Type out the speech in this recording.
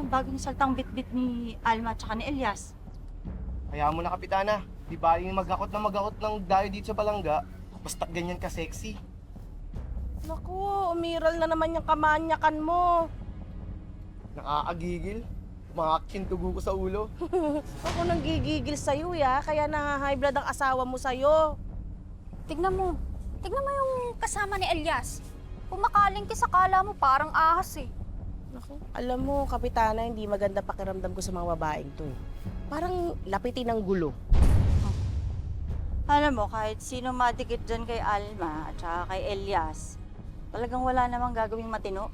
ang bagong saltang bitbit ni Alma at ni Elias. Kaya mo na, Kapitana. Di ba yung mag-akot ng dayo dito sa palangga, basta ganyan ka-sexy. Naku, umiral na naman yung kamanyakan mo. Nakakagigil. Umakakit yung dugo ko sa ulo. Ako nang gigigil sa'yo, ya. Kaya na-high blood ang asawa mo sa'yo. Tignan mo. Tignan mo yung kasama ni Elias. Kumakaling sa kala mo parang ahas eh. Naku, alam mo, Kapitana, hindi maganda pakiramdam ko sa mga babaeng to. Parang lapitin ng gulo. Alam mo, kahit sino madikit dyan kay Alma at saka kay Elias, talagang wala namang gagawing matino.